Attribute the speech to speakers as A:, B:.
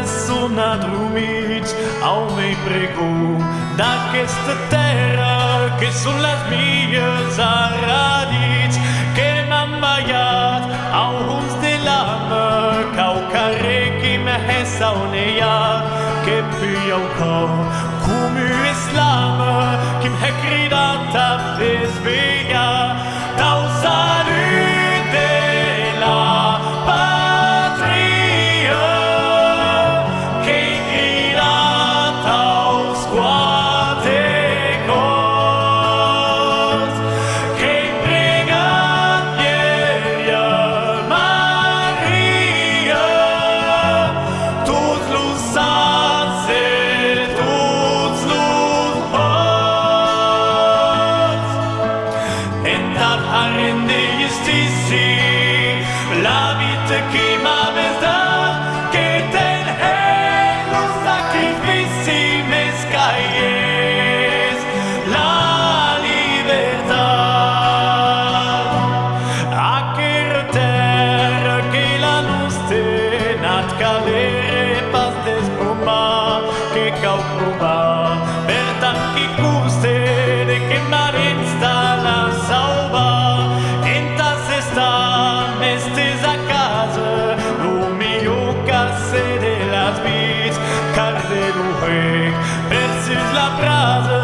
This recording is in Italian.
A: sonat rumit au mei pregou d'aquesta terra que són les milles arradits que m'han ballat alguns de l'ama cau carrer que m'hessa oneia que pia au cor come eslama que m'ha cridat a desvegliar dau salut de la patria que cridat aos quatre cors que pregat Vierge Maria tots los sants e tots los morts entat arren de justici la vita que m'aves dat que ten los sacrifici més caigués la libertat aquera terra que la nostra nat calere pas desbromar que cau provar per tant que custe de que marins la salvar entas està mestes a casa lo millor case de las vits car de l'urec versus la brasa